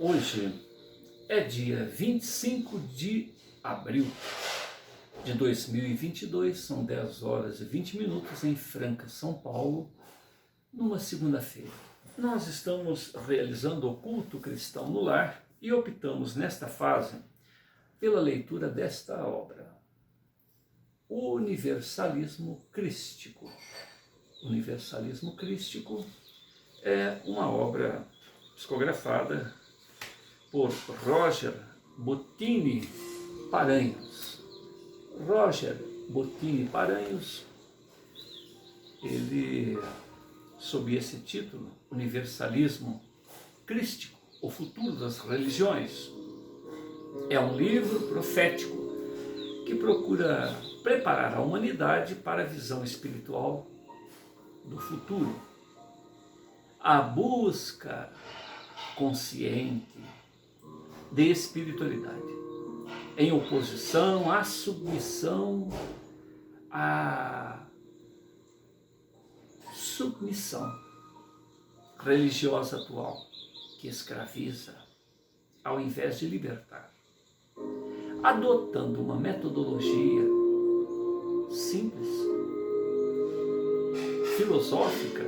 Hoje é dia 25 de abril de 2022, são 10 horas e 20 minutos em Franca, São Paulo, numa segunda-feira. Nós estamos realizando o culto cristão no lar e optamos nesta fase pela leitura desta obra, O Universalismo Crístico. O Universalismo Crístico é uma obra psicografada por Roger Bottini Paranhos. Roger Bottini Paranhos, ele, sob esse título, Universalismo Crístico, o futuro das religiões, é um livro profético que procura preparar a humanidade para a visão espiritual do futuro. A busca consciente de espiritualidade, em oposição à submissão, religiosa atual, que escraviza, ao invés de libertar. Adotando uma metodologia simples, filosófica,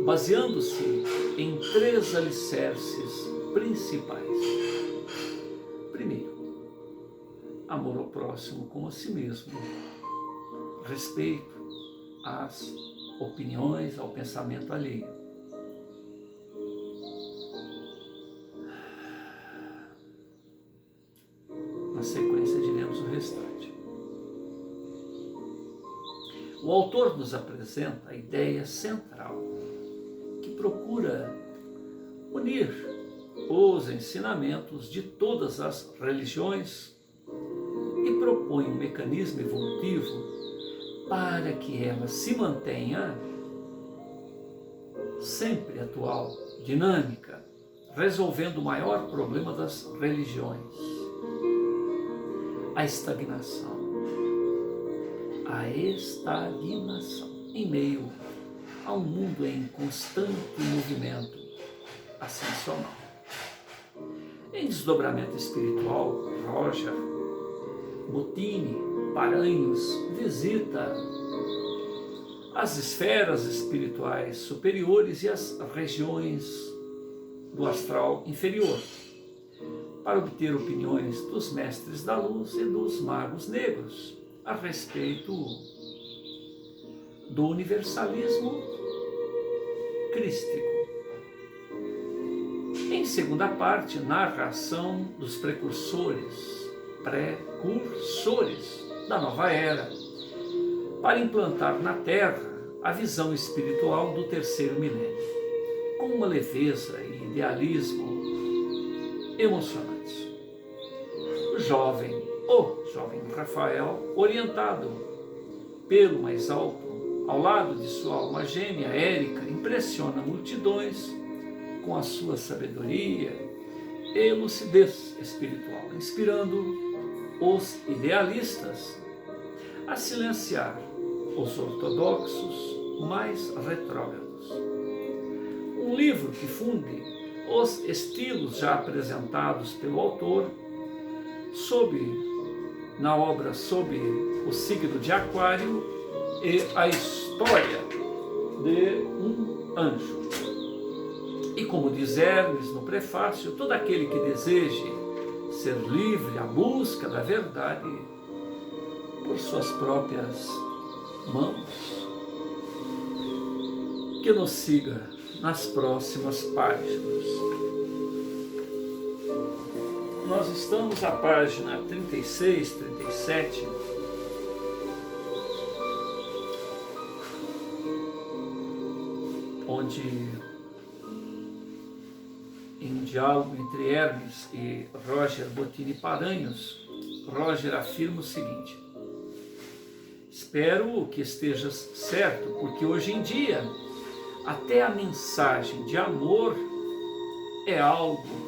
baseando-se em 3 alicerces principais. Primeiro, amor ao próximo como a si mesmo, respeito às opiniões, ao pensamento alheio. Na sequência diremos o restante. O autor nos apresenta a ideia central, que procura unir os ensinamentos de todas as religiões e propõe um mecanismo evolutivo para que ela se mantenha sempre atual, dinâmica, resolvendo o maior problema das religiões: a estagnação. A estagnação em meio a um mundo em constante movimento ascensional. Em Desdobramento Espiritual, Roger Bottini Paranhos visita as esferas espirituais superiores e as regiões do astral inferior, para obter opiniões dos mestres da luz e dos magos negros a respeito do universalismo crístico. Em segunda parte, narração dos precursores da nova era, para implantar na Terra a visão espiritual do terceiro milênio, com uma leveza e idealismo emocionantes. O jovem Rafael, orientado pelo mais alto, ao lado de sua alma gêmea, Érica, impressiona multidões com a sua sabedoria e lucidez espiritual, inspirando os idealistas a silenciar os ortodoxos mais retrógrados. Um livro que funde os estilos já apresentados pelo autor na obra sob o signo de Aquário e a história de um anjo. E como diz Hermes no prefácio, todo aquele que deseje ser livre à busca da verdade por suas próprias mãos, que nos siga nas próximas páginas. Nós estamos à página 36, 37, onde, em um diálogo entre Hermes e Roger Bottini Paranhos, Roger afirma o seguinte: espero que estejas certo, porque hoje em dia até a mensagem de amor é algo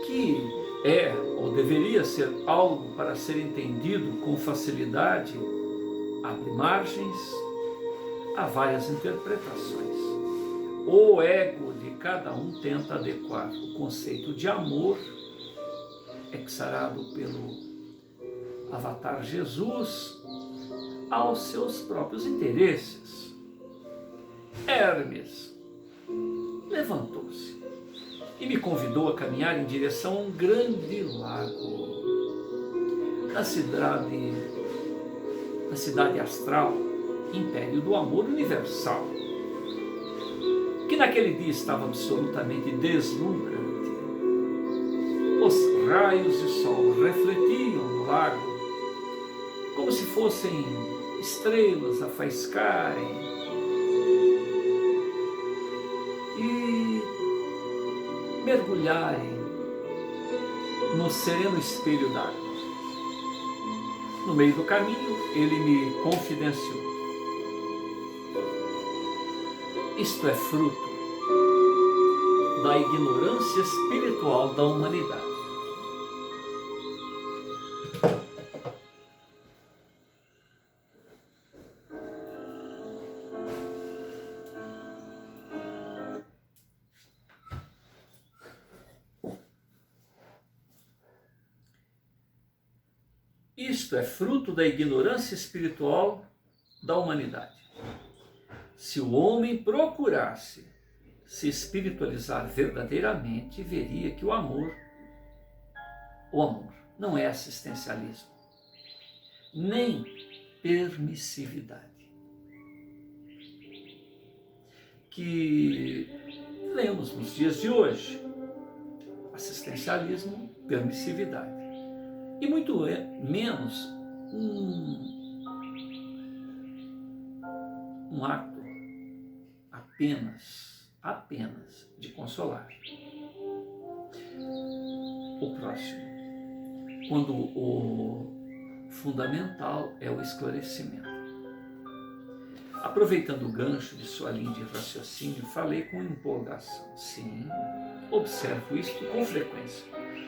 que é ou deveria ser algo para ser entendido com facilidade, abre margens a várias interpretações. o ego de cada um tenta adequar o conceito de amor, exarado pelo avatar Jesus, aos seus próprios interesses. Hermes levantou-se e me convidou a caminhar em direção a um grande lago na cidade astral, império do amor universal, que naquele dia estava absolutamente deslumbrante. Os raios de sol refletiam no lago como se fossem estrelas a faiscarem e mergulharem no sereno espelho d'água. No meio do caminho, ele me confidenciou: isto é fruto da ignorância espiritual da humanidade. Isto é fruto da ignorância espiritual da humanidade. Se o homem procurasse se espiritualizar verdadeiramente, veria que o amor não é assistencialismo, nem permissividade. Que lemos nos dias de hoje: assistencialismo, permissividade. E muito menos um ato apenas de consolar o próximo, quando o fundamental é o esclarecimento. Aproveitando o gancho de sua linha de raciocínio, falei com empolgação. Sim, observo isto com frequência.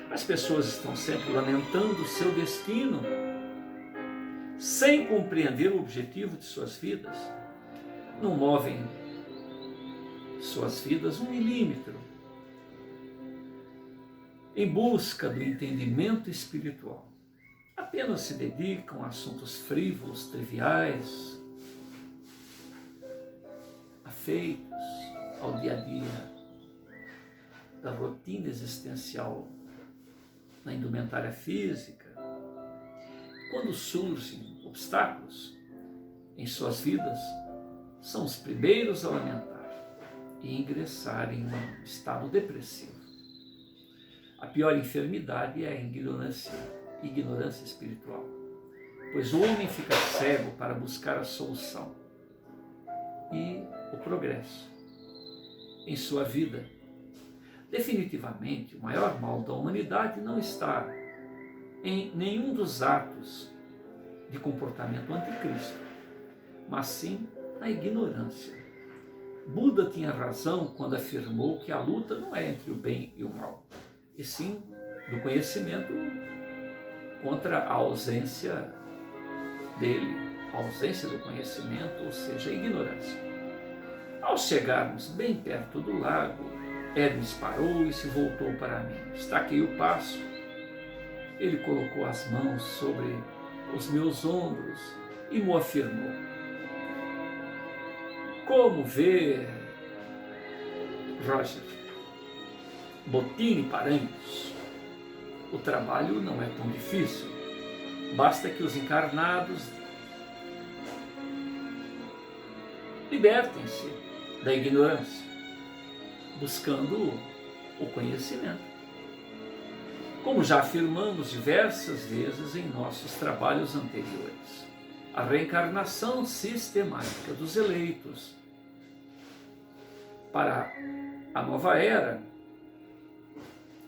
As pessoas estão sempre lamentando o seu destino, sem compreender o objetivo de suas vidas. Não movem suas vidas 1 milímetro em busca do entendimento espiritual. Apenas se dedicam a assuntos frívolos, triviais, afeitos ao dia a dia da rotina existencial na indumentária física. Quando surgem obstáculos em suas vidas, são os primeiros a lamentar e ingressar em um estado depressivo. A pior enfermidade é a ignorância espiritual, pois o homem fica cego para buscar a solução e o progresso em sua vida. Definitivamente, o maior mal da humanidade não está em nenhum dos atos de comportamento anticristo, mas sim na ignorância. Buda tinha razão quando afirmou que a luta não é entre o bem e o mal, e sim do conhecimento contra a ausência dele, a ausência do conhecimento, ou seja, a ignorância. Ao chegarmos bem perto do lago, Hermes parou e se voltou para mim. Estaquei o passo. Ele colocou as mãos sobre os meus ombros e me afirmou: como vê, Roger, Bottini Paranhos, o trabalho não é tão difícil. Basta que os encarnados libertem-se da ignorância, buscando o conhecimento. Como já afirmamos diversas vezes em nossos trabalhos anteriores, a reencarnação sistemática dos eleitos para a nova era,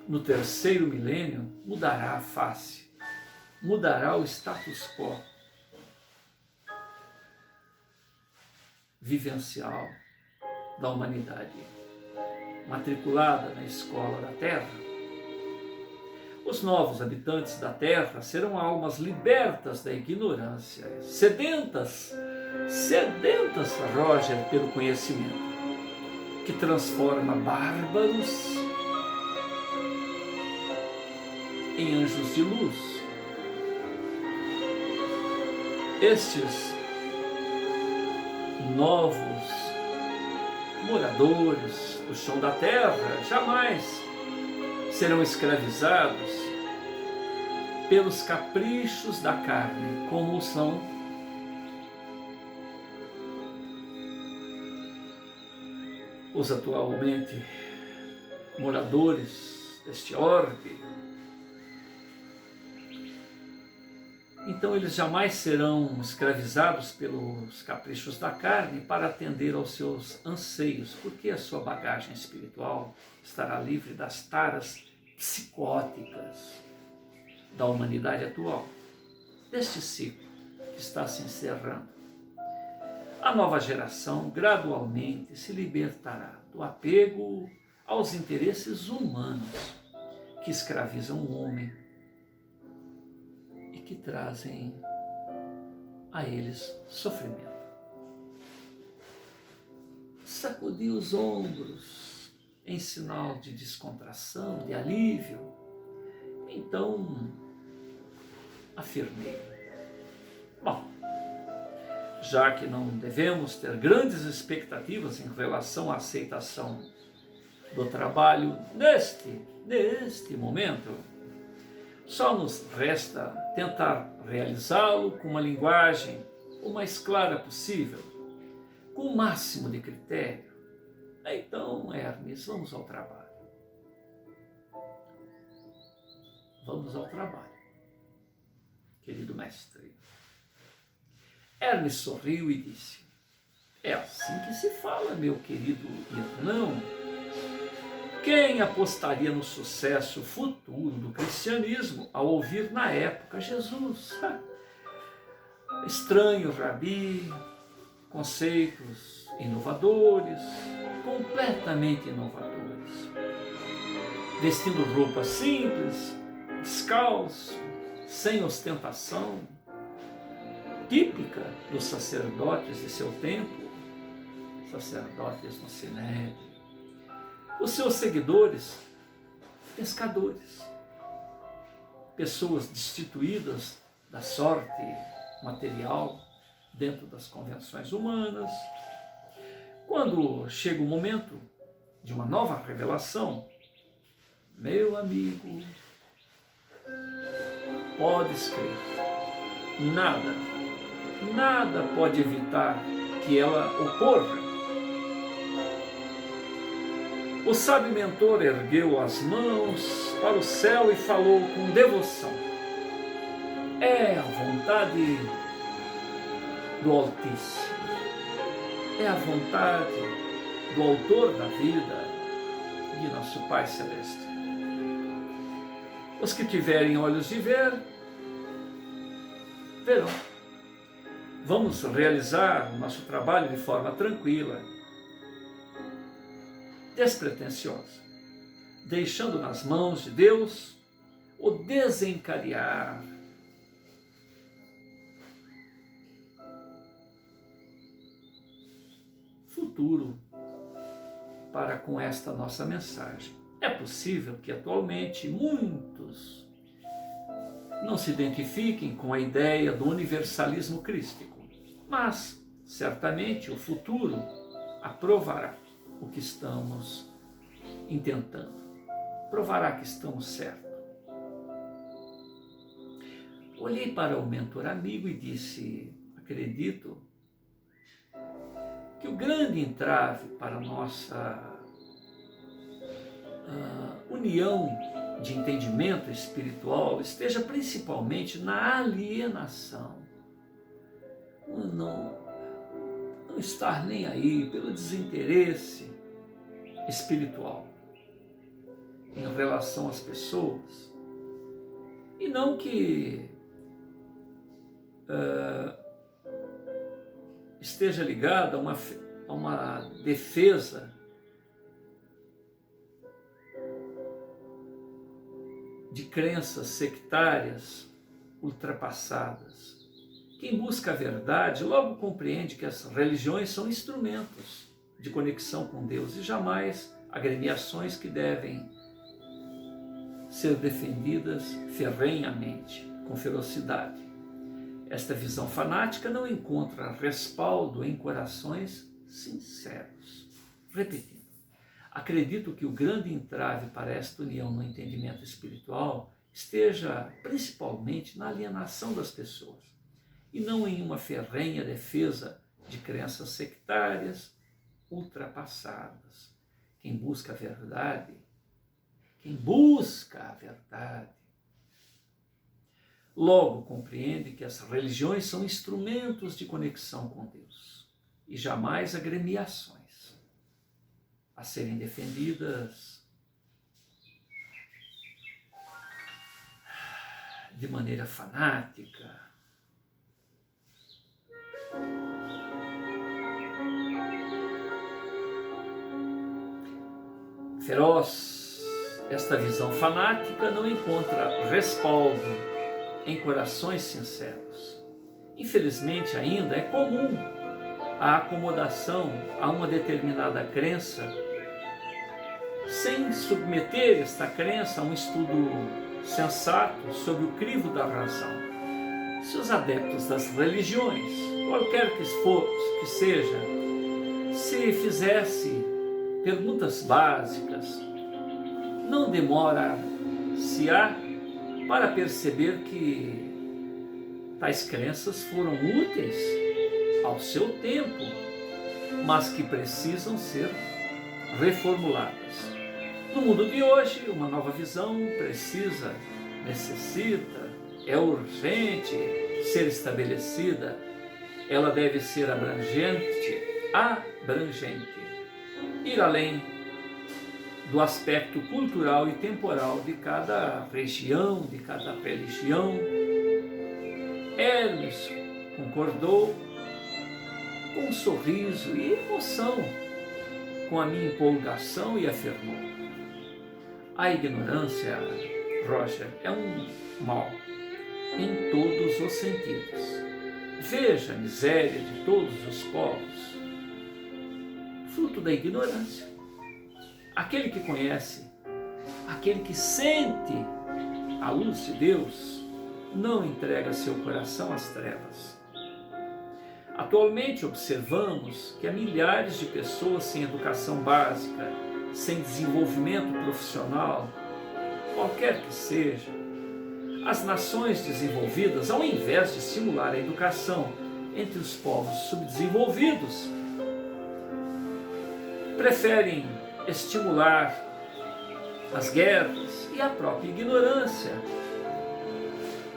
no 3º milênio, mudará a face, mudará o status quo vivencial da humanidade, matriculada na escola da Terra. Os novos habitantes da Terra serão almas libertas da ignorância, sedentas, Roger, pelo conhecimento, que transforma bárbaros em anjos de luz. Estes novos moradores do chão da terra jamais serão escravizados pelos caprichos da carne, como são os atualmente moradores deste orbe. Então eles jamais serão escravizados pelos caprichos da carne para atender aos seus anseios, porque a sua bagagem espiritual estará livre das taras psicóticas da humanidade atual, deste ciclo que está se encerrando. A nova geração gradualmente se libertará do apego aos interesses humanos que escravizam o homem e que trazem a eles sofrimento. Sacudi os ombros em sinal de descontração, de alívio. Então, afirmei: bom, já que não devemos ter grandes expectativas em relação à aceitação do trabalho neste momento, só nos resta tentar realizá-lo com uma linguagem o mais clara possível, com o máximo de critério. Então, Hermes, vamos ao trabalho. Vamos ao trabalho, querido mestre. Hermes sorriu e disse: é assim que se fala, meu querido irmão. Quem apostaria no sucesso futuro do cristianismo ao ouvir na época Jesus? Estranho rabi, conceitos inovadores, completamente inovadores, vestindo roupas simples, descalço, sem ostentação, típica dos sacerdotes de seu tempo, sacerdotes no Sinédrio. Os seus seguidores, pescadores, pessoas destituídas da sorte material dentro das convenções humanas. Quando chega o momento de uma nova revelação, meu amigo, podes crer, nada pode evitar que ela ocorra. O sábio mentor ergueu as mãos para o céu e falou com devoção: é a vontade do Altíssimo, é a vontade do Autor da vida, de nosso Pai Celeste. Os que tiverem olhos de ver, verão. Vamos realizar o nosso trabalho de forma tranquila, despretensiosa, deixando nas mãos de Deus o desencadear futuro para com esta nossa mensagem. É possível que atualmente muitos não se identifiquem com a ideia do universalismo crístico, mas certamente o futuro aprovará o que estamos intentando, provará que estamos certos. Olhei para o mentor amigo e disse: acredito que o grande entrave para a nossa união de entendimento espiritual esteja principalmente na alienação. Não estar nem aí pelo desinteresse espiritual em relação às pessoas, e não que esteja ligado a uma defesa de crenças sectárias ultrapassadas. Quem busca a verdade logo compreende que as religiões são instrumentos de conexão com Deus e jamais agremiações que devem ser defendidas ferrenhamente, com ferocidade. Esta visão fanática não encontra respaldo em corações sinceros. Repetindo, acredito que o grande entrave para esta união no entendimento espiritual esteja principalmente na alienação das pessoas e não em uma ferrenha defesa de crenças sectárias ultrapassadas. Quem busca a verdade, logo compreende que as religiões são instrumentos de conexão com Deus e jamais agremiações a serem defendidas de maneira fanática. Feroz, esta visão fanática não encontra respaldo em corações sinceros. Infelizmente, ainda é comum a acomodação a uma determinada crença sem submeter esta crença a um estudo sensato sob o crivo da razão. Se os adeptos das religiões, qualquer que seja, se fizesse perguntas básicas, não demora-se-á para perceber que tais crenças foram úteis ao seu tempo, mas que precisam ser reformuladas. No mundo de hoje, uma nova visão necessita, é urgente ser estabelecida. Ela deve ser abrangente, ir além do aspecto cultural e temporal de cada região, de cada religião. Hermes concordou com um sorriso e emoção com a minha empolgação e afirmou: a ignorância, Roger, é um mal em todos os sentidos. Veja a miséria de todos os povos, fruto da ignorância. Aquele que conhece, aquele que sente a luz de Deus, não entrega seu coração às trevas. Atualmente observamos que há milhares de pessoas sem educação básica, sem desenvolvimento profissional, qualquer que seja. As nações desenvolvidas, ao invés de estimular a educação entre os povos subdesenvolvidos, preferem estimular as guerras e a própria ignorância.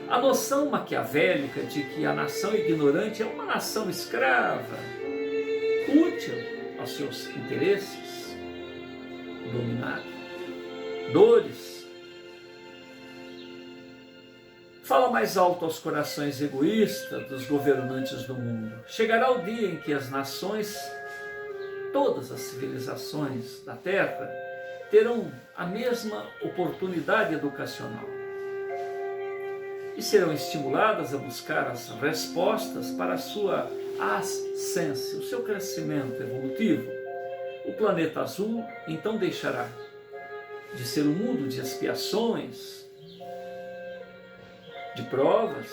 A noção maquiavélica de que a nação ignorante é uma nação escrava, útil aos seus interesses, dominadores, fala mais alto aos corações egoístas dos governantes do mundo. Chegará o dia em que as nações, todas as civilizações da Terra, terão a mesma oportunidade educacional e serão estimuladas a buscar as respostas para a sua ascensão, o seu crescimento evolutivo. O planeta azul então deixará de ser um mundo de expiações, de provas,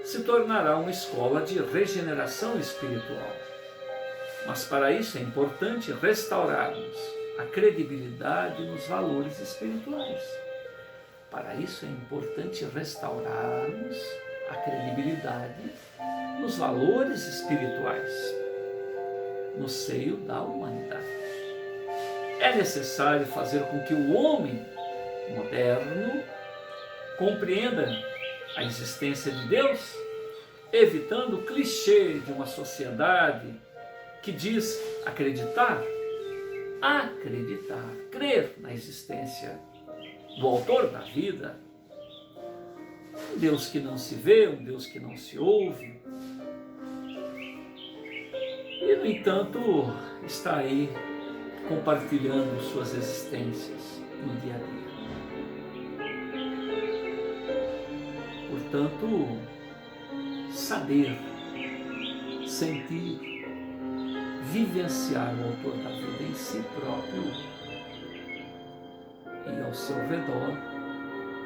se tornará uma escola de regeneração espiritual. Mas para isso é importante restaurarmos a credibilidade nos valores espirituais. Para isso é importante restaurarmos a credibilidade nos valores espirituais, no seio da humanidade. É necessário fazer com que o homem moderno compreenda a existência de Deus, evitando o clichê de uma sociedade que diz acreditar, crer na existência do autor da vida, um Deus que não se vê, um Deus que não se ouve, e no entanto está aí compartilhando suas existências no dia a dia. Portanto, saber, sentir, vivenciar o autor da vida em si próprio e ao seu redor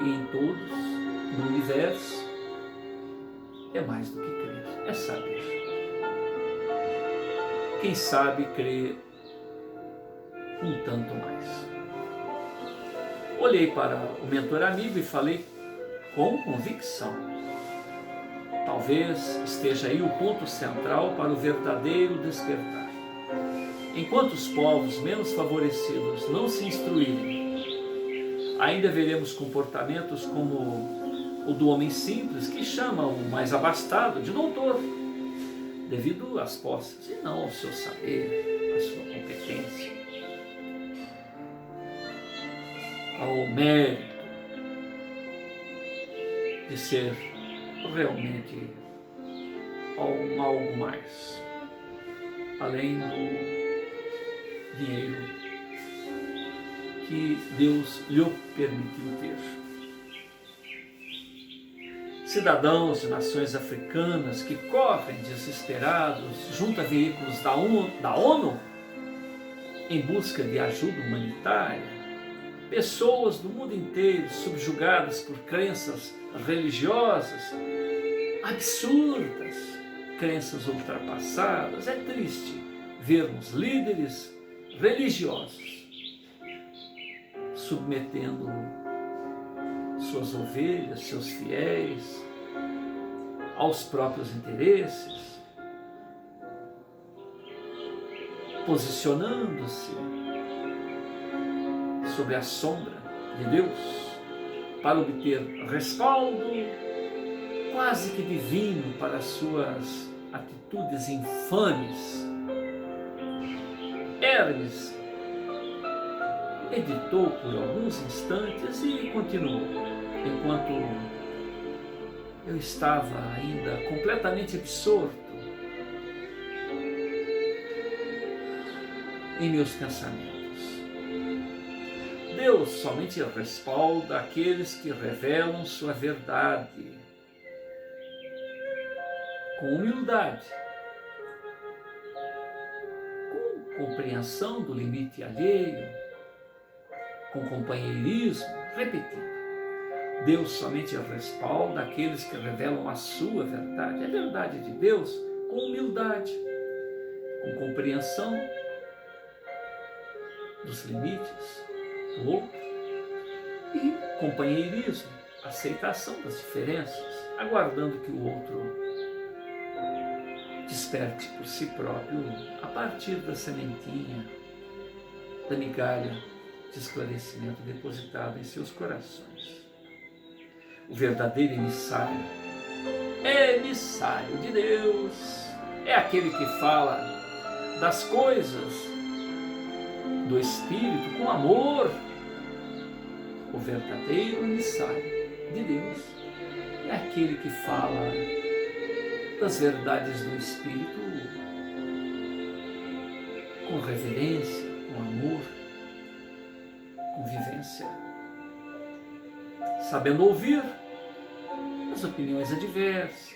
e em todos, no universo, é mais do que crer, é saber. Quem sabe crê um tanto mais. Olhei para o mentor amigo e falei com convicção. Talvez esteja aí o ponto central para o verdadeiro despertar. Enquanto os povos menos favorecidos não se instruírem, ainda veremos comportamentos como o do homem simples, que chama o mais abastado de doutor, devido às posses e não ao seu saber, à sua competência, ao mérito de ser realmente algo mais, além do dinheiro que Deus lhe permitiu ter. Cidadãos de nações africanas que correm desesperados junto a veículos da ONU em busca de ajuda humanitária, pessoas do mundo inteiro subjugadas por crenças religiosas absurdas, crenças ultrapassadas. É triste vermos líderes religiosos submetendo suas ovelhas, seus fiéis, aos próprios interesses, posicionando-se sob a sombra de Deus para obter respaldo quase que divino para suas atitudes infames. Hermes editou por alguns instantes e continuou, enquanto eu estava ainda completamente absorto em meus pensamentos. Deus somente respalda aqueles que revelam sua verdade com humildade, com compreensão do limite alheio, com companheirismo. Repetindo, Deus somente respalda aqueles que revelam a sua verdade, a verdade de Deus, com humildade, com compreensão dos limites do outro e companheirismo, aceitação das diferenças, aguardando que o outro desperte por si próprio a partir da sementinha, da migalha de esclarecimento depositado em seus corações. O verdadeiro emissário de Deus é aquele que fala das coisas do Espírito com amor. O verdadeiro emissário de Deus é aquele que fala das verdades do Espírito com reverência, com amor, com vivência, sabendo ouvir as opiniões adversas,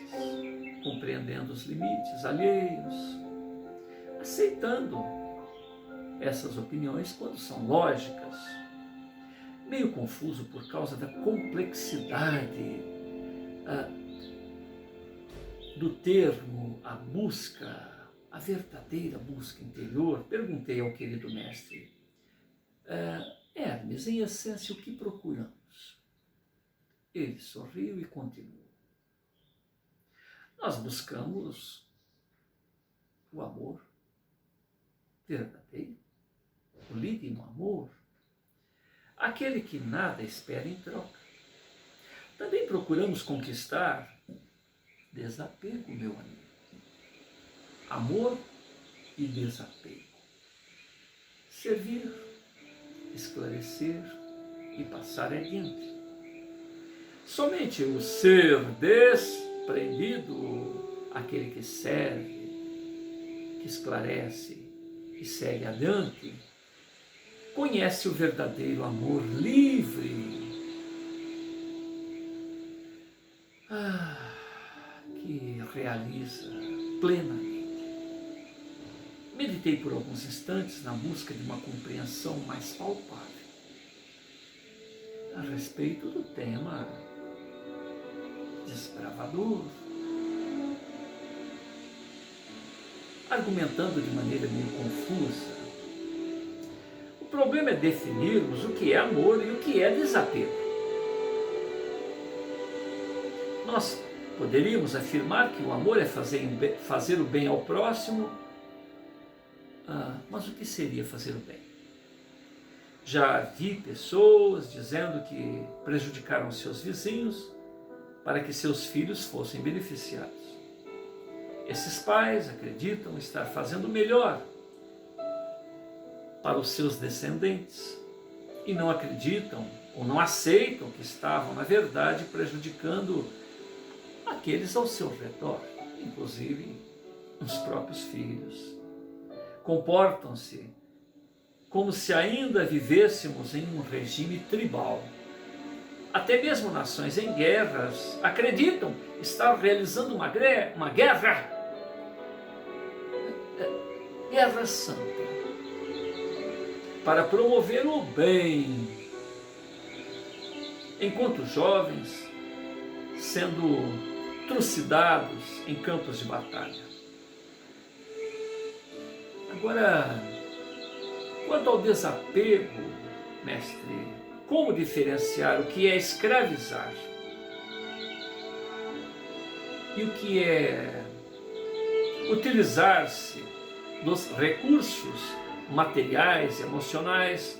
compreendendo os limites alheios, aceitando essas opiniões quando são lógicas, meio confuso por causa da complexidade do termo, a busca, a verdadeira busca interior. Perguntei ao querido mestre, Hermes, em essência, o que procuramos? Ele sorriu e continuou. Nós buscamos o amor verdadeiro, o líquido amor, aquele que nada espera em troca. Também procuramos conquistar desapego, meu amigo. Amor e desapego. Servir, esclarecer e passar adiante. Somente o ser desprendido, aquele que serve, que esclarece e segue adiante, conhece o verdadeiro amor livre, que realiza plenamente. meditei por alguns instantes na busca de uma compreensão mais palpável a respeito do tema desbravador, argumentando de maneira meio confusa. O problema é definirmos o que é amor e o que é desapego. Nós poderíamos afirmar que o amor é fazer o bem ao próximo, mas o que seria fazer o bem? Já vi pessoas dizendo que prejudicaram seus vizinhos para que seus filhos fossem beneficiados. Esses pais acreditam estar fazendo o melhor para os seus descendentes e não acreditam ou não aceitam que estavam, na verdade, prejudicando aqueles ao seu redor, inclusive os próprios filhos. Comportam-se como se ainda vivêssemos em um regime tribal. Até mesmo nações em guerras acreditam estar realizando uma guerra santa, para promover o bem, enquanto jovens sendo trucidados em campos de batalha. Agora, quanto ao desapego, mestre, como diferenciar o que é escravizar e o que é utilizar-se dos recursos materiais e emocionais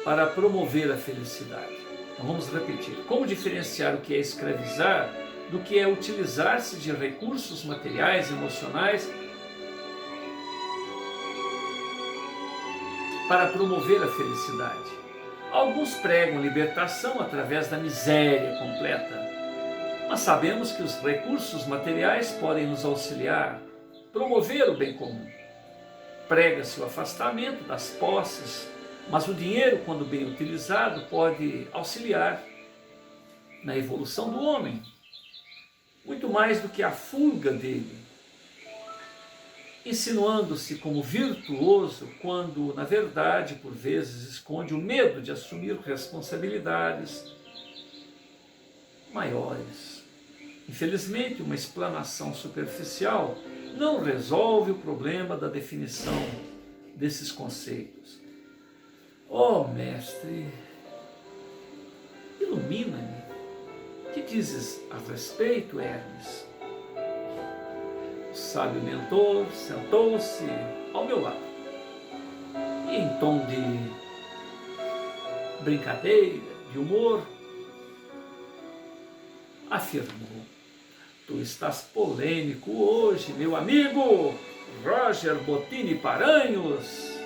para promover a felicidade? Então vamos repetir. Como diferenciar o que é escravizar do que é utilizar-se de recursos materiais e emocionais para promover a felicidade? Alguns pregam libertação através da miséria completa, mas sabemos que os recursos materiais podem nos auxiliar, promover o bem comum. Prega-se o afastamento das posses, mas o dinheiro, quando bem utilizado, pode auxiliar na evolução do homem, muito mais do que a fuga dele, insinuando-se como virtuoso quando, na verdade, por vezes esconde o medo de assumir responsabilidades maiores. Infelizmente, uma explanação superficial não resolve o problema da definição desses conceitos. Oh, mestre, ilumina-me. Que dizes a respeito, Hermes? O sábio mentor sentou-se ao meu lado e, em tom de brincadeira, de humor, afirmou: tu estás polêmico hoje, meu amigo Roger Bottini Paranhos,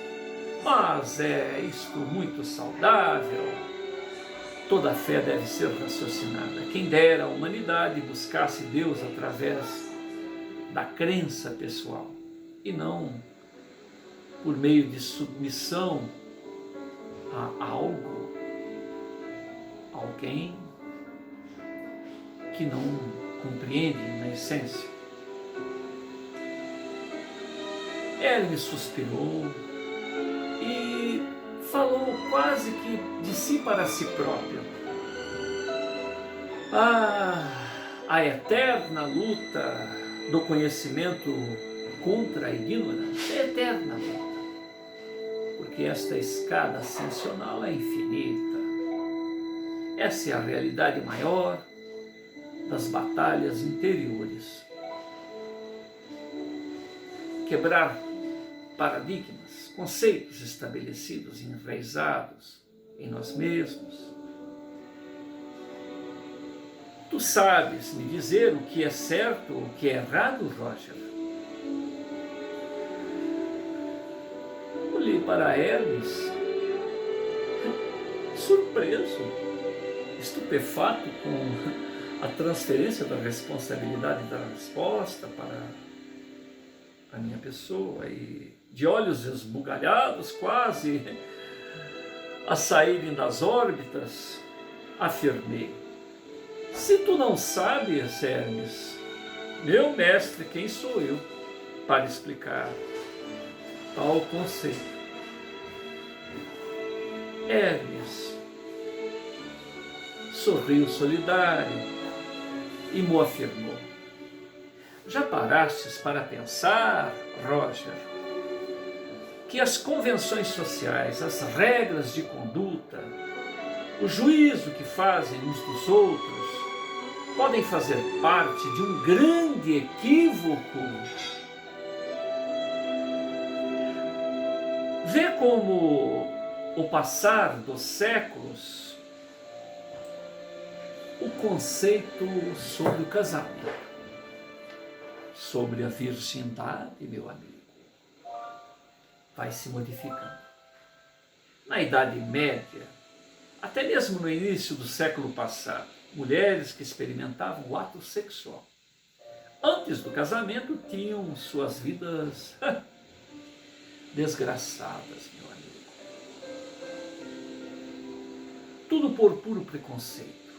mas é isto muito saudável. Toda fé deve ser raciocinada. Quem dera a humanidade buscasse Deus através da crença pessoal e não por meio de submissão a algo, alguém que não compreende na essência. Hermes suspirou e falou quase que de si para si próprio. A eterna luta do conhecimento contra a ignorância, é eterna luta, porque esta escada ascensional é infinita. Essa é a realidade maior das batalhas interiores. Quebrar paradigmas, conceitos estabelecidos e enraizados em nós mesmos. Tu sabes me dizer o que é certo, o que é errado, Roger? Olhei para Hermes, surpreso, estupefato com a transferência da responsabilidade da resposta para a minha pessoa e, de olhos esbugalhados, quase a saírem das órbitas, afirmei: Se tu não sabes, Hermes, meu mestre, quem sou eu para explicar tal conceito? Hermes sorriu solidário e me afirmou: já parastes para pensar, Roger, que as convenções sociais, as regras de conduta, o juízo que fazem uns dos outros, podem fazer parte de um grande equívoco? Vê como o passar dos séculos, o conceito sobre o casamento, sobre a virgindade, meu amigo, vai se modificando. Na Idade Média, até mesmo no início do século passado, mulheres que experimentavam o ato sexual antes do casamento tinham suas vidas desgraçadas, meu amigo. Tudo por puro preconceito.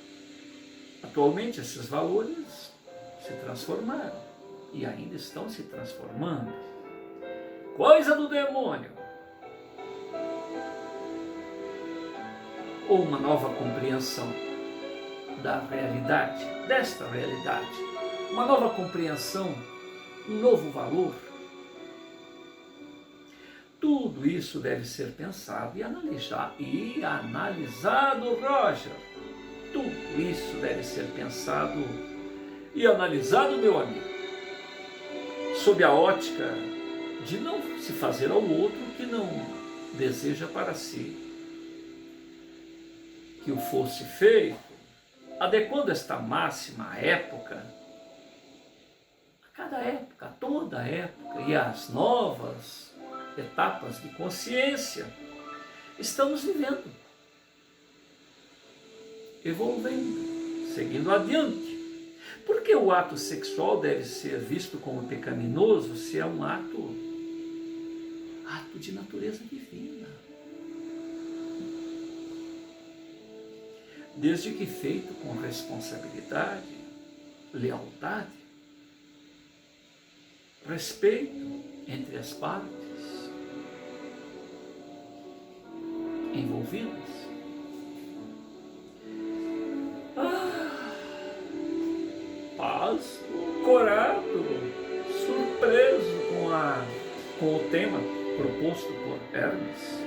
Atualmente esses valores se transformaram e ainda estão se transformando. Coisa do demônio. Ou uma nova compreensão da realidade, desta realidade. Uma nova compreensão, um novo valor. Tudo isso deve ser pensado e analisado, Roger. Tudo isso deve ser pensado e analisado, meu amigo, sob a ótica de não se fazer ao outro o que não deseja para si que o fosse feito, adequando esta máxima à época, a cada época, a toda época e às novas etapas de consciência estamos vivendo, evolvendo, seguindo adiante. Porque o ato sexual deve ser visto como pecaminoso se é um ato de natureza divina? Desde que feito com responsabilidade, lealdade, respeito entre as partes envolvidas. Pasmo, corado, surpreso com o tema proposto por Hermes.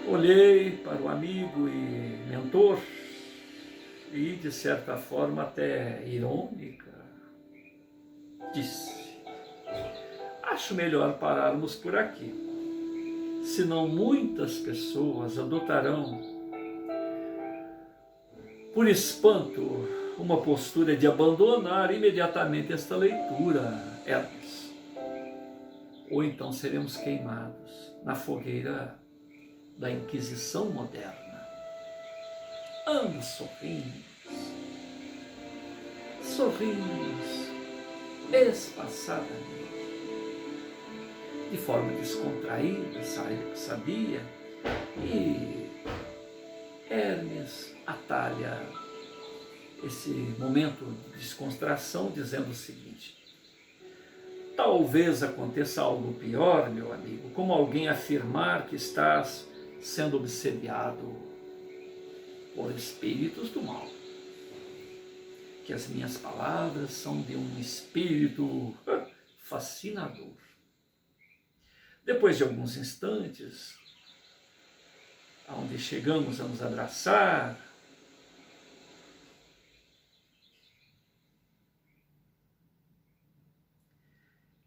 Olhei para o amigo e mentor e, de certa forma, até irônica, disse: acho melhor pararmos por aqui, senão muitas pessoas adotarão, por espanto, uma postura de abandonar imediatamente esta leitura, Hermes. Ou então seremos queimados na fogueira da Inquisição moderna. Ambos sorrimos espaçadamente, de forma descontraída, sabia, e Hermes atalha esse momento de descontração dizendo o seguinte: talvez aconteça algo pior, meu amigo, como alguém afirmar que estás sendo obsediado por espíritos do mal, que as minhas palavras são de um espírito fascinador. Depois de alguns instantes, onde chegamos a nos abraçar,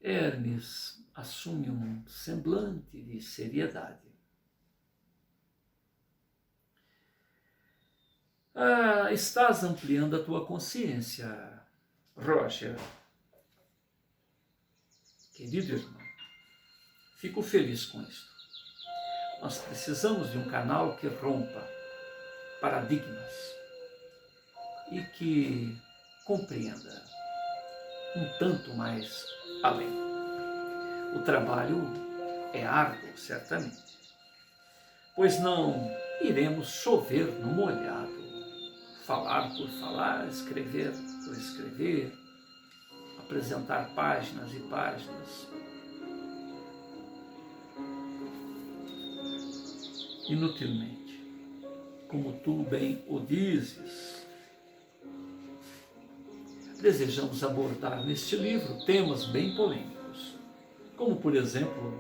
Hermes assume um semblante de seriedade. Estás ampliando a tua consciência, Roger. Querido irmão, fico feliz com isso. Nós precisamos de um canal que rompa paradigmas e que compreenda um tanto mais além. O trabalho é árduo, certamente, pois não iremos chover no molhado falar por falar, escrever por escrever, apresentar páginas e páginas. Inutilmente, como tu bem o dizes. Desejamos abordar neste livro temas bem polêmicos, como, por exemplo,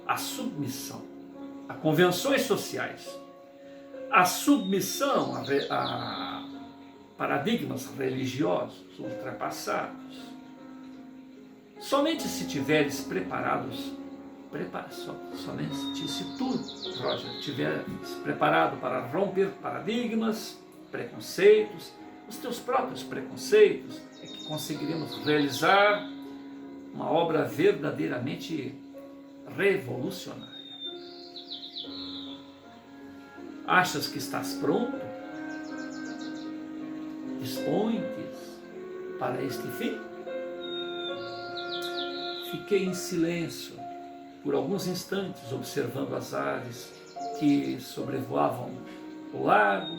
a submissão a convenções sociais, a submissão a paradigmas religiosos ultrapassados. Somente se tiveres somente se tu, Roger, estiveres preparado para romper paradigmas, preconceitos, os teus próprios preconceitos, é que conseguiremos realizar uma obra verdadeiramente revolucionária. Achas que estás pronto? Dispõe-te para este fim? Fiquei em silêncio por alguns instantes, observando as aves que sobrevoavam o lago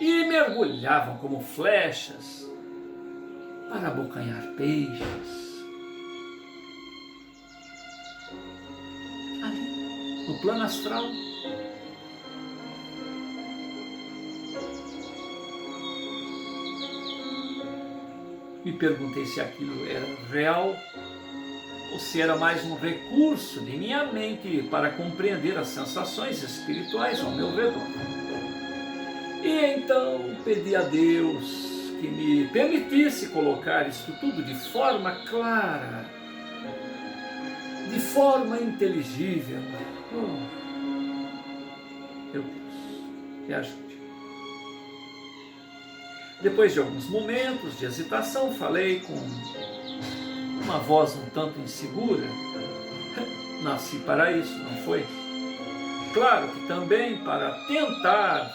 e mergulhavam como flechas para abocanhar peixes. Ali, no plano astral, me perguntei se aquilo era real ou se era mais um recurso de minha mente para compreender as sensações espirituais ao meu redor. E então pedi a Deus que me permitisse colocar isso tudo de forma clara, de forma inteligível. Meu Deus, me ajude. Depois de alguns momentos de hesitação, falei com uma voz um tanto insegura. Nasci para isso, não foi? Claro que também para tentar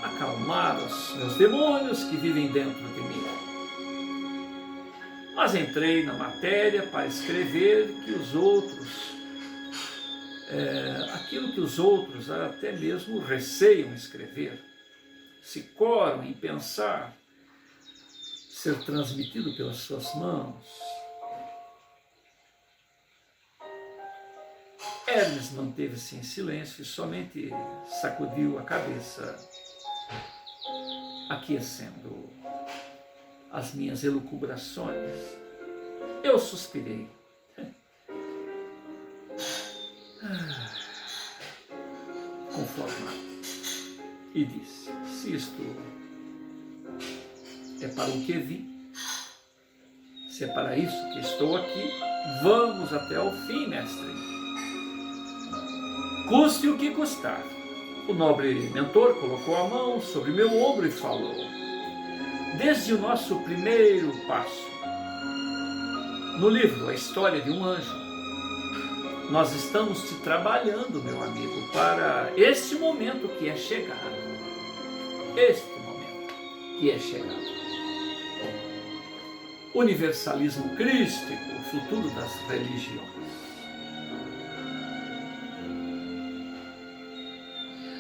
acalmar os meus demônios que vivem dentro de mim. Mas entrei na matéria para escrever que os outros, aquilo que os outros até mesmo receiam escrever, se coram em pensar ser transmitido pelas suas mãos. Hermes manteve-se em silêncio e somente sacudiu a cabeça, aquecendo as minhas elucubrações. Eu suspirei. Conformado. E disse: se isto é para o que vim, se é para isso que estou aqui, vamos até ao fim, mestre. Custe o que custar. O nobre mentor colocou a mão sobre meu ombro e falou: desde o nosso primeiro passo no livro A História de um Anjo, nós estamos te trabalhando, meu amigo, para este momento que é chegado. Este momento que é chegado. Universalismo crístico, o futuro das religiões.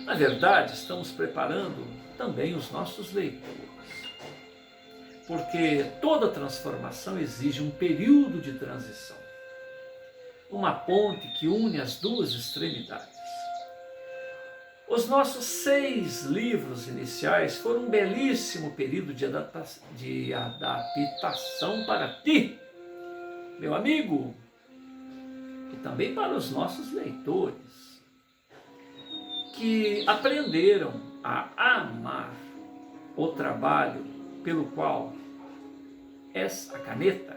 Na verdade, estamos preparando também os nossos leitores, porque toda transformação exige um período de transição, uma ponte que une as duas extremidades. Os nossos 6 livros iniciais foram um belíssimo período de adaptação para ti, meu amigo, e também para os nossos leitores, que aprenderam a amar o trabalho pelo qual és a caneta.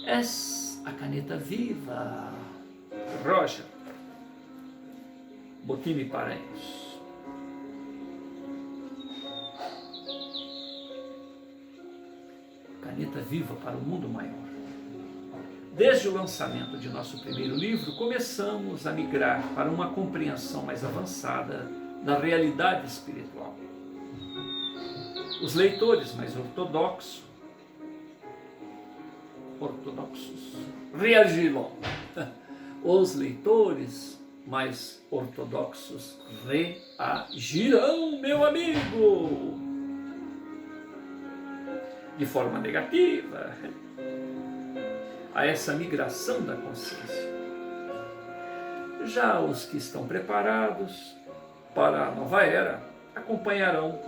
És a caneta viva, Roger Bottini Parenhos. Caneta viva para o mundo maior. Desde o lançamento de nosso primeiro livro, começamos a migrar para uma compreensão mais avançada da realidade espiritual. Os leitores mais ortodoxos reagiram. Os leitores mais ortodoxos reagirão, meu amigo, de forma negativa a essa migração da consciência. Já os que estão preparados para a nova era acompanharão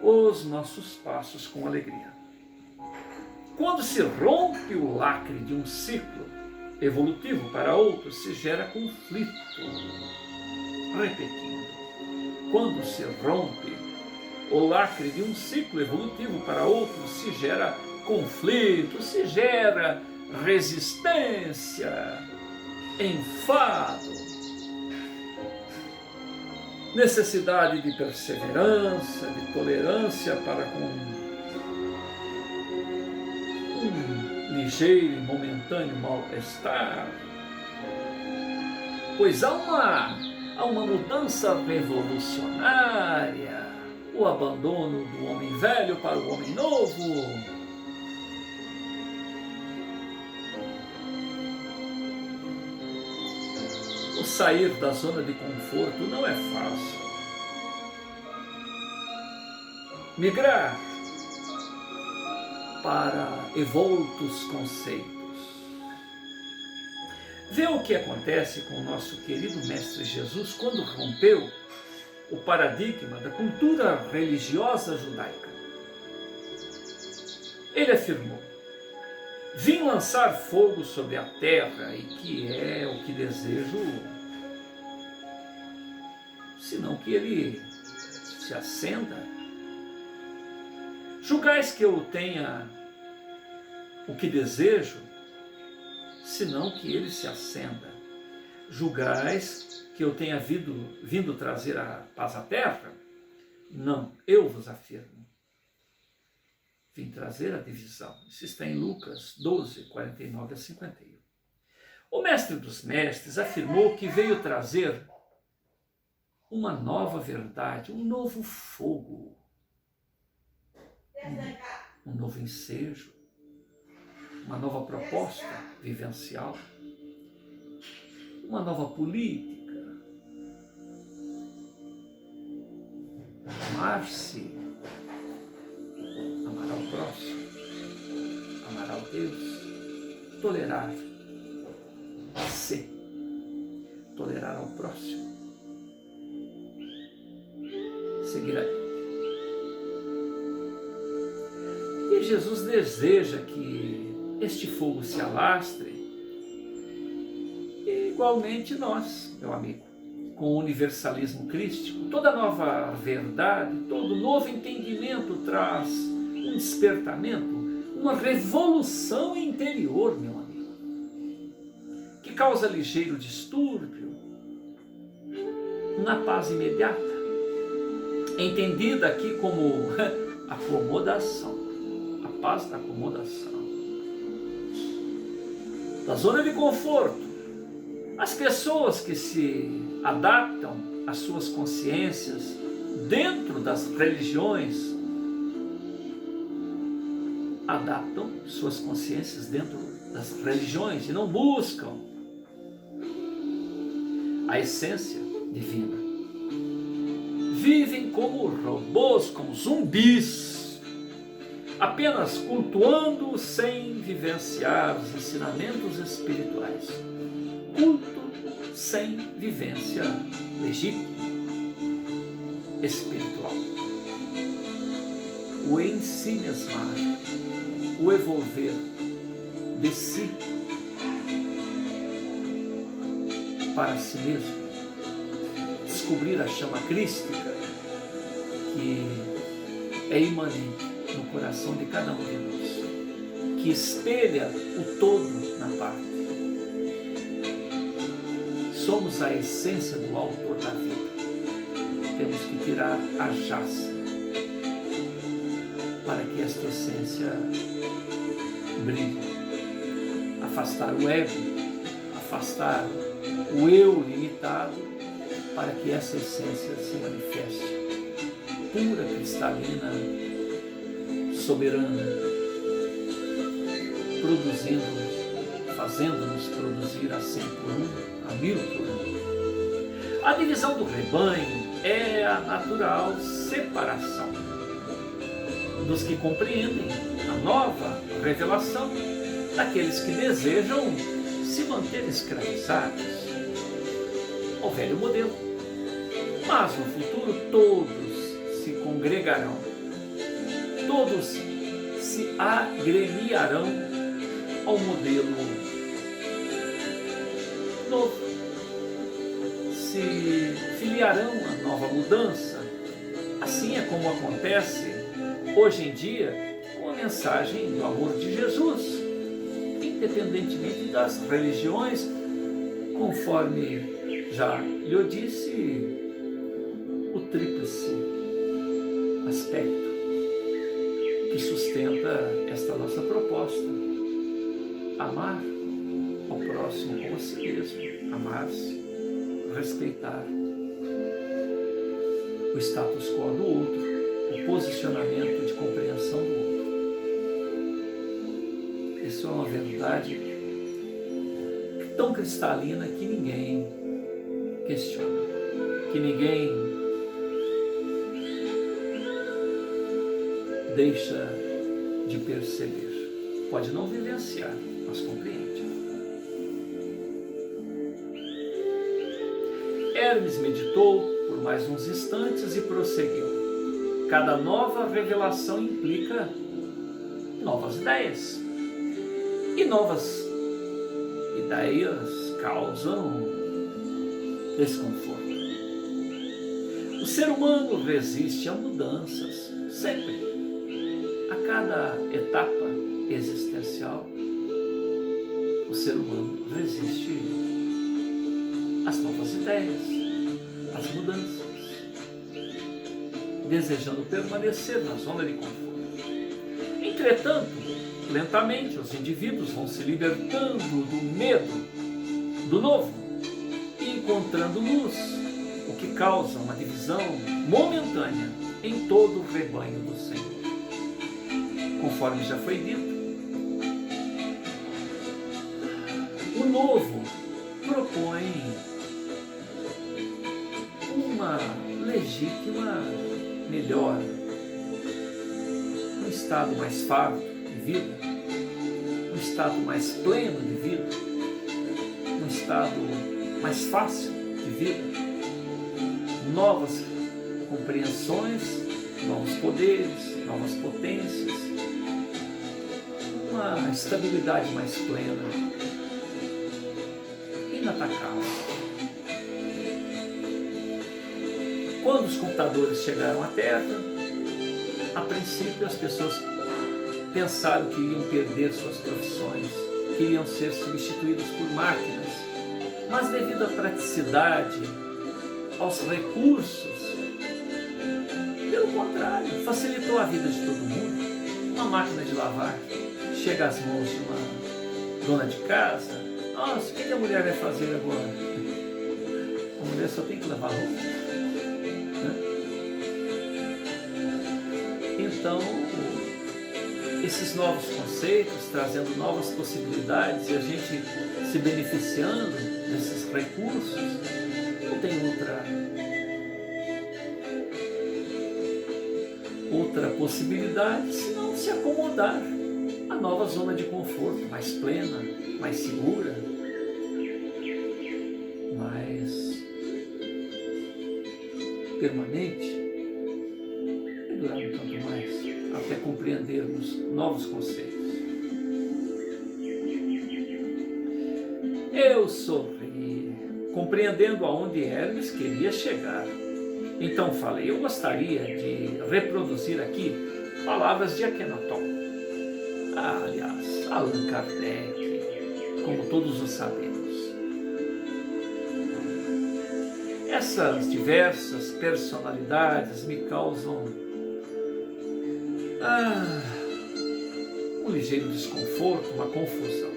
os nossos passos com alegria. Quando se rompe o lacre de um ciclo evolutivo para outro, se gera conflito. Repetindo, quando se rompe o lacre de um ciclo evolutivo para outro, se gera conflito, se gera resistência, enfado, necessidade de perseverança, de tolerância para com um ligeiro e momentâneo mal-estar, pois há uma mudança revolucionária, o abandono do homem velho para o homem novo. O sair da zona de conforto não é fácil. Migrar para evoltos conceitos. Vê o que acontece com o nosso querido Mestre Jesus quando rompeu o paradigma da cultura religiosa judaica. Ele afirmou: vim lançar fogo sobre a terra, e que é o que desejo, senão que ele se acenda. Julgais que eu tenha o que desejo, senão que ele se acenda. Julgais que eu tenha vindo trazer a paz à terra? Não, eu vos afirmo. Vim trazer a divisão. Isso está em Lucas 12, 49 a 51. O mestre dos mestres afirmou que veio trazer uma nova verdade, um novo fogo, um novo ensejo, uma nova proposta vivencial, uma nova política. Amar-se, amar ao próximo, amar ao Deus, tolerar-se, tolerar ao próximo, seguir adiante. E Jesus deseja que este fogo se alastre, e igualmente nós, meu amigo, com o universalismo crístico, toda nova verdade, todo novo entendimento traz um despertamento, uma revolução interior, meu amigo, que causa ligeiro distúrbio na paz imediata, entendida aqui como acomodação, a paz da acomodação, da zona de conforto. As pessoas que se adaptam às suas consciências dentro das religiões, adaptam suas consciências dentro das religiões e não buscam a essência divina. Vivem como robôs, como zumbis, apenas cultuando sem vivenciar os ensinamentos espirituais. Culto sem vivência legítima, espiritual. O ensimismar, o evolver de si para si mesmo, descobrir a chama crística que é imanente no coração de cada um de nós, que espelha o todo na parte. Somos a essência do autor da vida. Temos que tirar a jaça para que esta essência brilhe. Afastar o ego, afastar o eu limitado, para que essa essência se manifeste pura, cristalina, soberana, produzindo, fazendo-nos produzir a 100 por 1, a 1000 por 1. A divisão do rebanho é a natural separação dos que compreendem a nova revelação daqueles que desejam se manter escravizados ao velho modelo. Mas no futuro todos se congregarão, todos se agremiarão ao modelo novo, se filiarão à nova mudança. Assim é como acontece hoje em dia com a mensagem do amor de Jesus, independentemente das religiões, conforme já lhe disse, o tríplice aspecto que sustenta esta nossa proposta: amar ao próximo como a si mesmo, amar-se, respeitar o status quo do outro, o posicionamento de compreensão do outro. Isso é uma verdade tão cristalina que ninguém questiona, que ninguém deixa de perceber. Pode não vivenciar, mas compreende. Hermes meditou por mais uns instantes e prosseguiu. Cada nova revelação implica novas ideias. E novas ideias causam desconforto. O ser humano resiste a mudanças, sempre. A cada etapa existencial, o ser humano resiste às novas ideias, às mudanças, desejando permanecer na zona de conforto. Entretanto, lentamente os indivíduos vão se libertando do medo do novo e encontrando luz, o que causa uma divisão momentânea em todo o rebanho do Senhor. Conforme já foi dito, o novo propõe uma legítima melhora, um estado mais farto de vida, um estado mais pleno de vida, um estado mais fácil de vida, novas compreensões, novos poderes, novas potências, uma estabilidade mais plena, inatacável. Quando os computadores chegaram à Terra, a princípio as pessoas pensaram que iriam perder suas profissões, que iriam ser substituídos por máquinas, mas devido à praticidade, aos recursos, pelo contrário, facilitou a vida de todo mundo. Uma máquina de lavar chega às mãos de uma dona de casa. Nossa, o que a mulher vai fazer agora? A mulher só tem que lavar roupa. Então, esses novos conceitos, trazendo novas possibilidades e a gente se beneficiando desses recursos, não tem outra possibilidade senão se acomodar à nova zona de conforto, mais plena, mais segura, mais permanente, e durar um tanto mais, até compreendermos novos conceitos. Eu sorri, compreendendo aonde Hermes queria chegar. Então falei, eu gostaria de reproduzir aqui palavras de Akhenaton. Aliás, Allan Kardec, como todos os sabemos. Essas diversas personalidades me causam um ligeiro desconforto, uma confusão.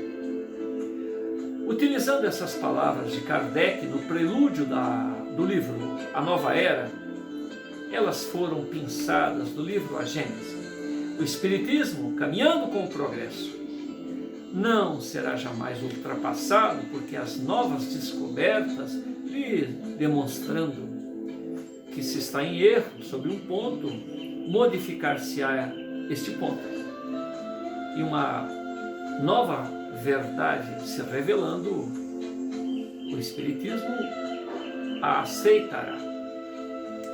Utilizando essas palavras de Kardec no prelúdio do livro A Nova Era, elas foram pinçadas do livro A Gênese. O Espiritismo caminhando com o progresso. não será jamais ultrapassado, porque as novas descobertas lhe demonstrando que se está em erro sobre um ponto, modificar-se-á este ponto. E uma nova verdade se revelando, o Espiritismo a aceitará.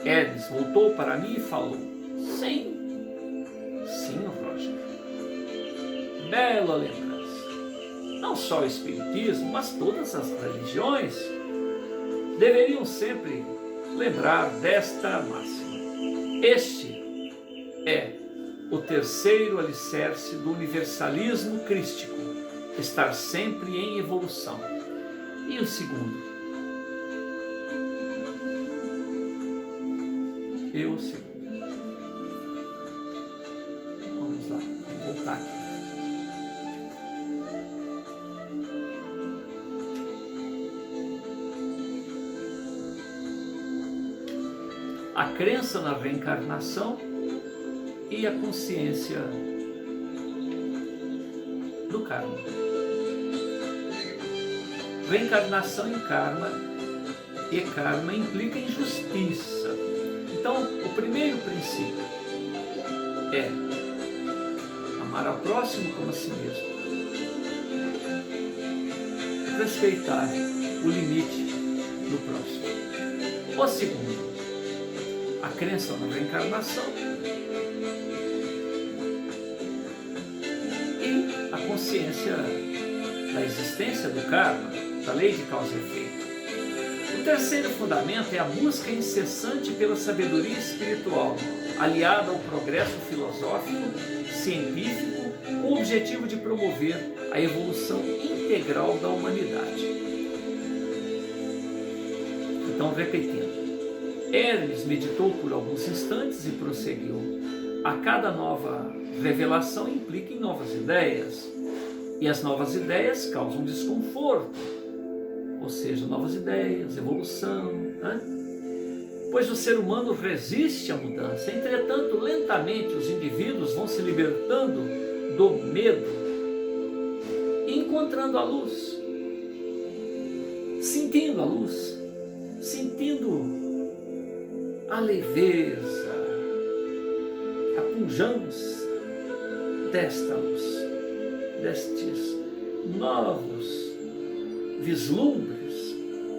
Hermes voltou para mim e falou: sim, Roger, bela lembrança. Não só o Espiritismo, mas todas as religiões deveriam sempre lembrar desta máxima. Este é o terceiro alicerce do universalismo crístico, estar sempre em evolução. E o segundo? Vamos lá, vamos voltar aqui. A crença na reencarnação e a consciência do karma. Reencarnação e karma implica em justiça. Então, o primeiro princípio é amar ao próximo como a si mesmo. Respeitar o limite do próximo. O segundo, a crença na reencarnação e a consciência da existência do karma, da lei de causa e efeito. O terceiro fundamento é a busca incessante pela sabedoria espiritual, aliada ao progresso filosófico, científico, com o objetivo de promover a evolução integral da humanidade. Então, repetindo, Hermes meditou por alguns instantes e prosseguiu: a cada nova revelação implica em novas ideias, e as novas ideias causam desconforto, ou seja, novas ideias, evolução, né? Pois o ser humano resiste à mudança. Entretanto, lentamente os indivíduos vão se libertando do medo e encontrando a luz, sentindo a luz, sentindo a leveza, a pujança desta luz, destes novos vislumbres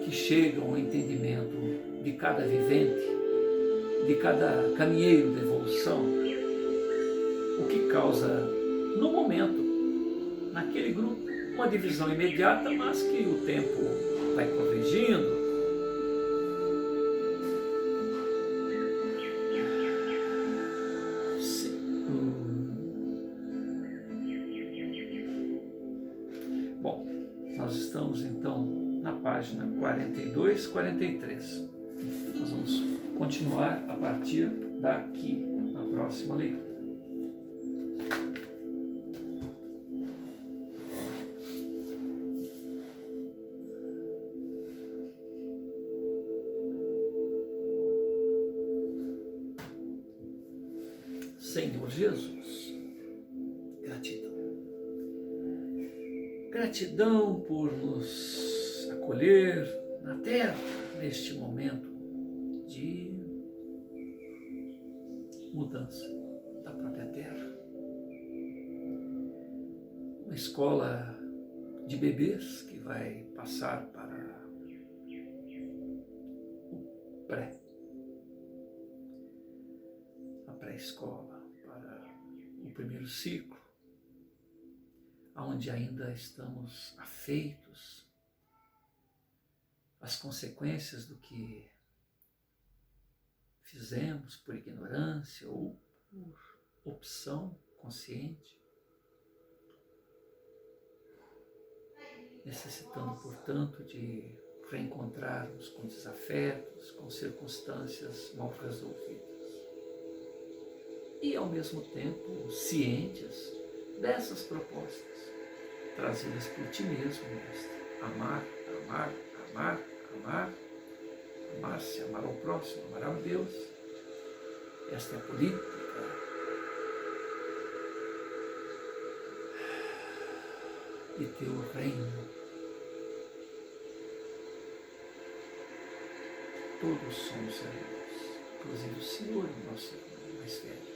que chegam ao entendimento de cada vivente, de cada caminheiro da evolução, o que causa, no momento, naquele grupo, uma divisão imediata, mas que o tempo vai corrigindo. Bom, nós estamos então na página 42, 43. Nós vamos continuar a partir daqui, na próxima leitura. Senhor Jesus, gratidão. Gratidão por nos acolher na terra neste momento de mudança da própria terra. Uma escola de bebês que vai passar para o a pré-escola, para o primeiro ciclo, onde ainda estamos afeitos às consequências do que fizemos por ignorância ou por opção consciente, necessitando, portanto, de reencontrarmos com desafetos, com circunstâncias mal resolvidas. E, ao mesmo tempo, cientes dessas propostas, trazidas por ti mesmo, mestre. Amar, amar, amar, amar, amar-se, amar ao próximo, amar a Deus. Esta é a política de teu reino. Todos somos irmãos, inclusive o Senhor, o nosso irmão mais velho.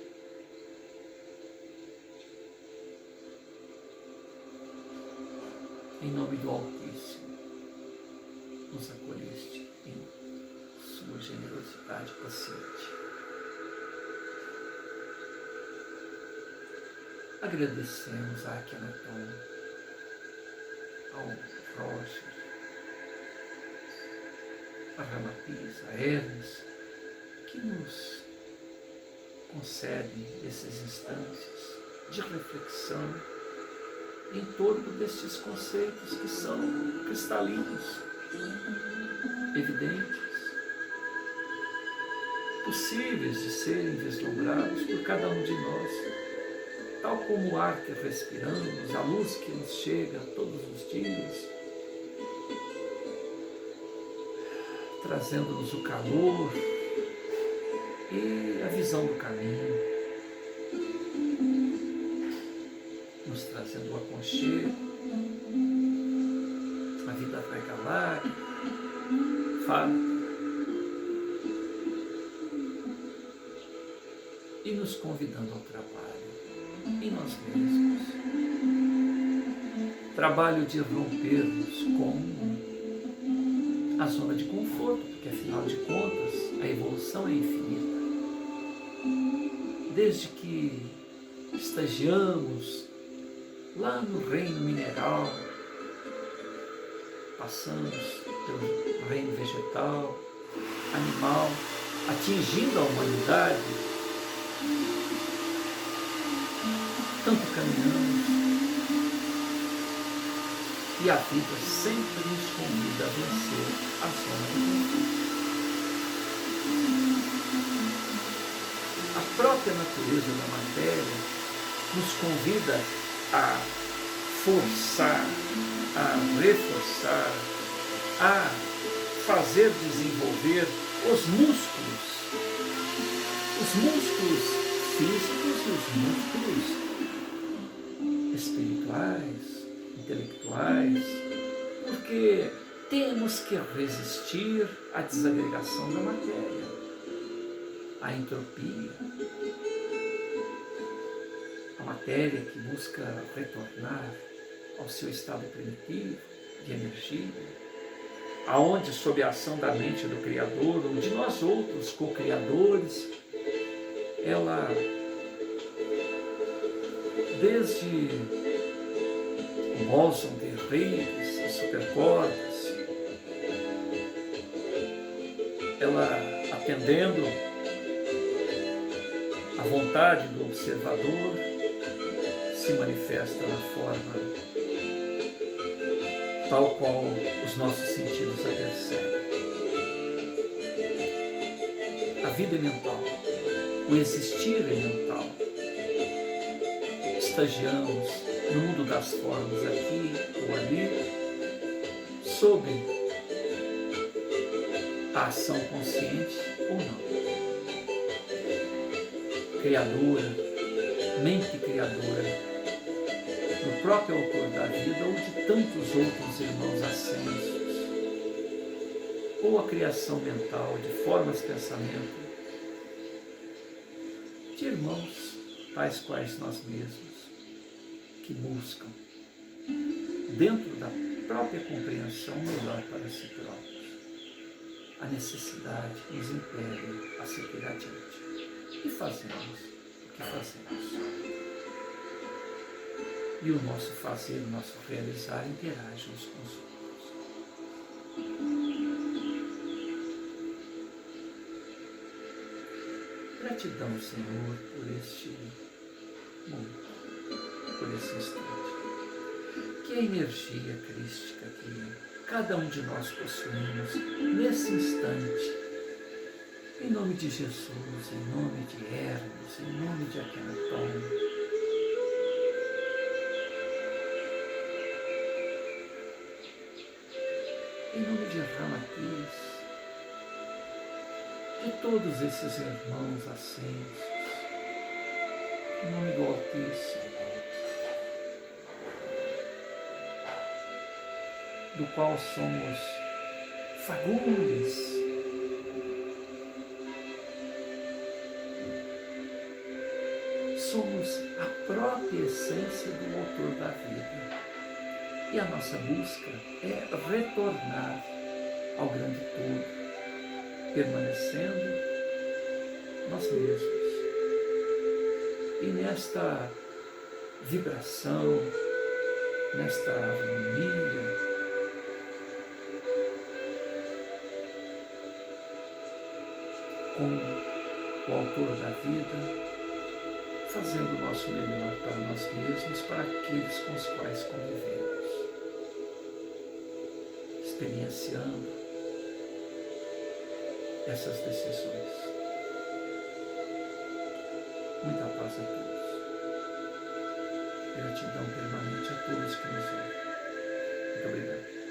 Em nome do Altíssimo, nos acolheste em sua generosidade paciente. Agradecemos a Akhenaton, ao Roger, a Ramatiz, a Hermes, que nos concedem esses instantes de reflexão em torno destes conceitos que são cristalinos, evidentes, possíveis de serem vislumbrados por cada um de nós, tal como o ar que respiramos, a luz que nos chega todos os dias, trazendo-nos o calor e a visão do caminho, nos trazendo o aconchego, a vida regalada, farta, e nos convidando ao trabalho em nós mesmos. Trabalho de rompermos com a zona de conforto, porque afinal de contas a evolução é infinita. Desde que estagiamos lá no reino mineral, passamos pelo reino vegetal, animal, atingindo a humanidade, tanto caminhamos, e a vida sempre nos convida a vencer a zona de conforto. A própria natureza da matéria nos convida a forçar, a reforçar, a fazer desenvolver os músculos físicos e os músculos espirituais, intelectuais, porque temos que resistir à desagregação da matéria, à entropia, a matéria que busca retornar ao seu estado primitivo de energia, aonde, sob a ação da mente do Criador ou de nós outros co-criadores, ela, desde o bóson de Higgs, as supercordas, ela atendendo à vontade do observador, se manifesta na forma tal qual os nossos sentidos a percebem. A vida é mental, o existir é mental. Estagiamos no mundo das formas aqui ou ali, sob a ação consciente ou não. Criadora, mente criadora, do próprio autor da vida ou de tantos outros irmãos ascensos, ou a criação mental de formas de pensamento de irmãos tais quais nós mesmos, que buscam, dentro da própria compreensão, melhor para si próprios. A necessidade nos impele a seguir adiante. E fazemos o que fazemos. E o nosso fazer, o nosso realizar interage uns com os outros. Gratidão, Senhor, por este momento, por esse instante. Que a energia crística que cada um de nós possuímos nesse instante, em nome de Jesus, em nome de Hermes, em nome de Akhenaton, em nome de Ramatiz, de todos esses irmãos ascensos, em nome do Altíssimo, do qual somos fagulhas. Somos a própria essência do autor da vida. E a nossa busca é retornar ao grande todo, permanecendo nós mesmos. E nesta vibração, nesta harmonia, com o autor da vida, fazendo o nosso melhor para nós mesmos, para aqueles com os quais convivemos, experienciando essas decisões. Muita paz a todos. Gratidão permanente a todos que nos ouvem. Muito obrigado.